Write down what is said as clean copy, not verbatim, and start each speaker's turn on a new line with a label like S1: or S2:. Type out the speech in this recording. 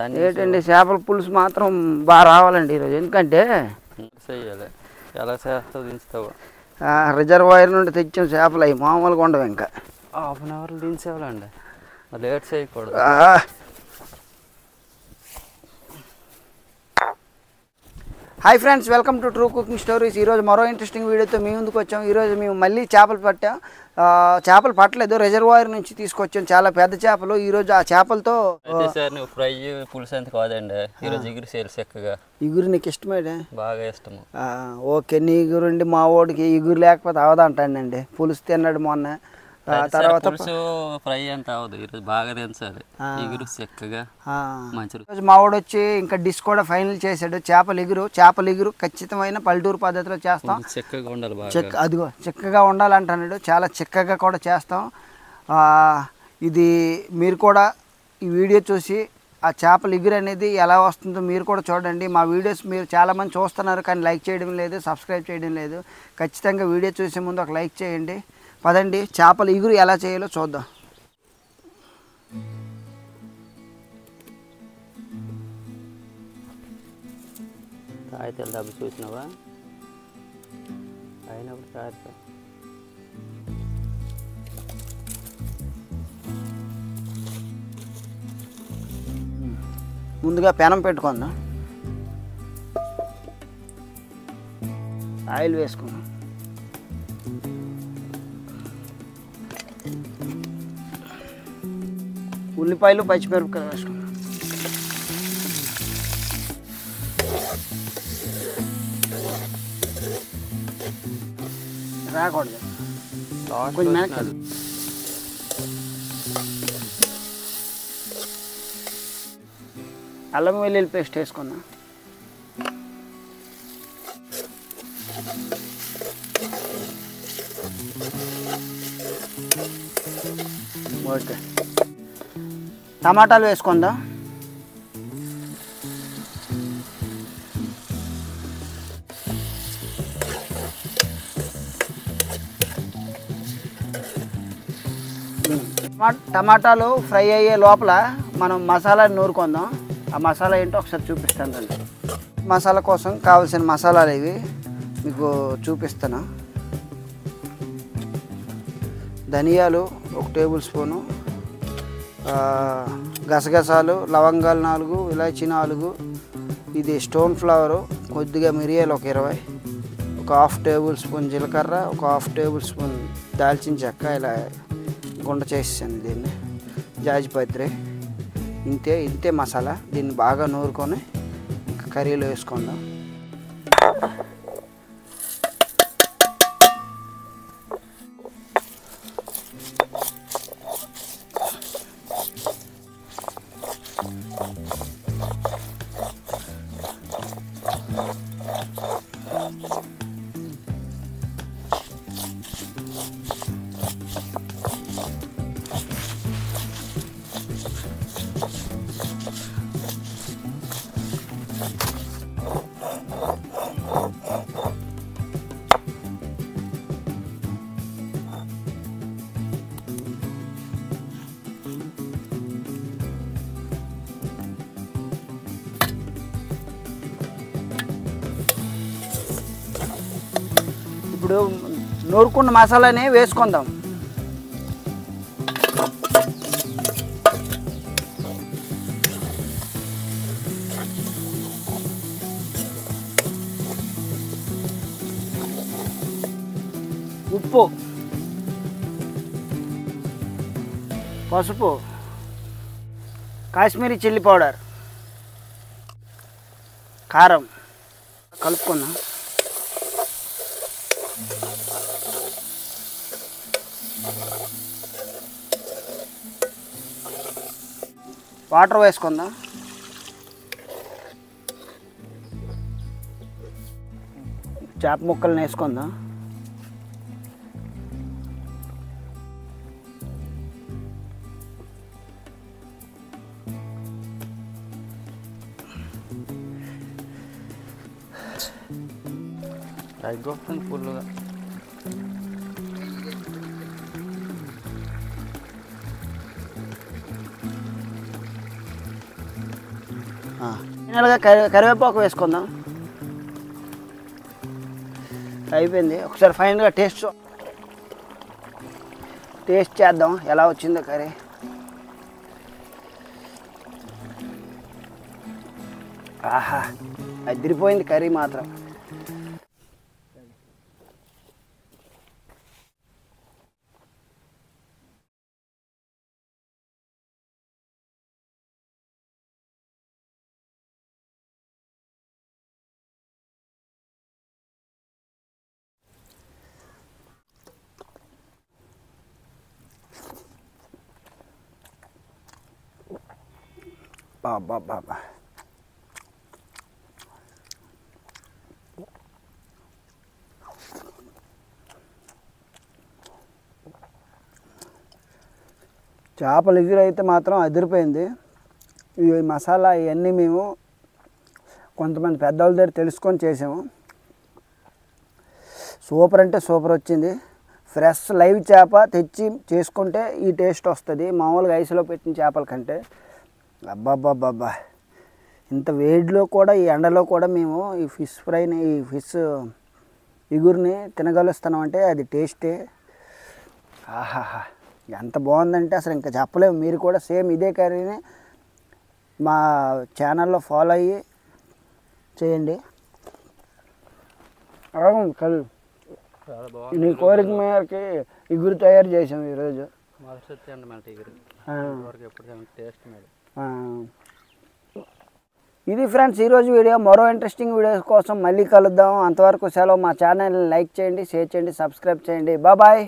S1: ఏంటండి చేపల పులుసు మాత్రం బాగా రావాలండి ఈరోజు. ఎందుకంటే
S2: చెయ్యాలి. ఎలా చేస్తావు దించుతావు?
S1: రిజర్వాయర్ నుండి తెచ్చిన చేపలు అవి మామూలుగా ఉండవు. ఇంకా
S2: హాఫ్ అన్ అవర్లో దించేవాళ్ళండి, లేట్ చేయకూడదు.
S1: Hi friends, welcome to true cooking stories. ఈరోజు మరో ఇంట్రెస్టింగ్ వీడియోతో మీ ముందుకు వచ్చాం. ఈరోజు మేము మళ్ళీ చేపలు పట్టలేదు, రిజర్వాయర్ నుంచి తీసుకొచ్చాం చాలా పెద్ద చేపలు. ఈరోజు ఆ చేపలతో
S2: అయితే సార్ నువ్వు ఫ్రై పులుసు అంత కాదండి, ఈరోజు ఇగురు సేలు చక్కగా.
S1: ఇగురు నీకు ఇష్టమేడే?
S2: బాగా ఇష్టము.
S1: ఓకే, నీ ఇగురుండి మా ఓడికి ఇగురు లేకపోతే అవదంటానండి. పులుసు తిన్నాడు మొన్న. తర్వాత
S2: పులుసు ఫ్రై అంత అవదు, ఈరోజు బాగా తినాలి ఇగురు చక్కగా మంచి.
S1: మా వాడు వచ్చి ఇంకా డిష్ కూడా ఫైనల్ చేశాడు. చేపల ఇగురు ఖచ్చితమైన పల్లెటూరు పద్ధతిలో చేస్తాం.
S2: చిక్కగా ఉండాలి,
S1: అదిగో చిక్కగా ఉండాలంటున్నాడు. చాలా చిక్కగా కూడా చేస్తాం. ఇది మీరు కూడా ఈ వీడియో చూసి ఆ చేపల ఇగురు అనేది ఎలా వస్తుందో మీరు కూడా చూడండి. మా వీడియోస్ మీరు చాలామంది చూస్తున్నారు కానీ లైక్ చేయడం లేదు, సబ్స్క్రైబ్ చేయడం లేదు. ఖచ్చితంగా వీడియో చూసే ముందు ఒక లైక్ చేయండి. పదండి చేపల ఇగురు ఎలా చేయాలో చూద్దాం.
S2: తాయితీల డబ్బు చూసినావా? అయినప్పుడు తాయితే
S1: ముందుగా పెనం పెట్టుకుందాం, ఆయిల్ వేసుకుందాం. ఉల్లిపాయలు పచ్చిమిరపకాయలు వేసుకుందాం. రాకూడదు కొంచెం అల్లం వెల్లుల్లి పేస్ట్ వేసుకుందాం. ఓకే, టమాటాలు వేసుకుందాం. టమాటాలు ఫ్రై అయ్యే లోపల మనం మసాలాని నూరుకుందాం. ఆ మసాలా ఏంటో ఒకసారి చూపిస్తాను రండి. మసాలా కోసం కావాల్సిన మసాలాలు ఇవి మీకు చూపిస్తాను. ధనియాలు 1 టేబుల్ స్పూను, గసగసాలు, లవంగాలు 4, ఇలాచీ 4, ఇది స్టోన్ ఫ్లవరు, కొద్దిగా మిరియాలు 20, ఒక 1/2 టేబుల్ స్పూన్ జీలకర్ర, ఒక 1/2 టేబుల్ స్పూన్ దాల్చిన చెక్క, ఇలా గుండ చేసేసాను దీన్ని, జాజిపత్రి. ఇంతే మసాలా. దీన్ని బాగా నూరుకొని ఇంకా కర్రీలో వేసుకుందాం. ఇప్పుడు నూరుకున్న మసాలాని వేసుకుందాం. ఉప్పు, పసుపు, కాశ్మీరీ చిల్లీ పౌడర్, కారం కలుపుకుందాం. వాటర్ వేసుకుందాం. చేప ముక్కలను వేసుకుందాం.
S2: అయిపోతుంది ఫుల్గా.
S1: ఫైనల్గా కరివేపాకు వేసుకుందాం. అయిపోయింది. ఒకసారి ఫైనల్గా టేస్ట్ చేద్దాం ఎలా వచ్చిందో కర్రీ. ఆహా, అదిరిపోయింది కర్రీ మాత్రం. బాబా చేపల ఎగురు అయితే మాత్రం అదిరిపోయింది. ఈ మసాలా ఇవన్నీ మేము కొంతమంది పెద్దవాళ్ళ దగ్గర తెలుసుకొని చేసాము. సూపర్ అంటే సూపర్ వచ్చింది. ఫ్రెష్ లైవ్ చేప తెచ్చి చేసుకుంటే ఈ టేస్ట్ వస్తుంది మామూలుగా ఐస్లో పెట్టిన చేపల కంటే. అబ్బాబ్బాబ్బా, ఇంత వేడిలో కూడా ఈ ఎండలో కూడా మేము ఈ ఫిష్ ఫ్రైని ఈ ఫిష్ ఇగురిని తినగలుస్తున్నాం అంటే అది టేస్టే. ఆహాహా, ఎంత బాగుందంటే అసలు ఇంకా చెప్పలేము. మీరు కూడా సేమ్ ఇదే కర్రీని మా ఛానల్లో ఫాలో అయ్యి చేయండి. నీ కోరిక మేరకి ఇగురు తయారు చేసాం ఈరోజు. ఇది ఫ్రెండ్స్ ఈరోజు వీడియో. మరో ఇంట్రెస్టింగ్ వీడియోస్ కోసం మళ్ళీ కలుద్దాం. అంతవరకు సెలవు. మా ఛానల్ని లైక్ చేయండి, షేర్ చేయండి, సబ్స్క్రైబ్ చేయండి. బాయ్.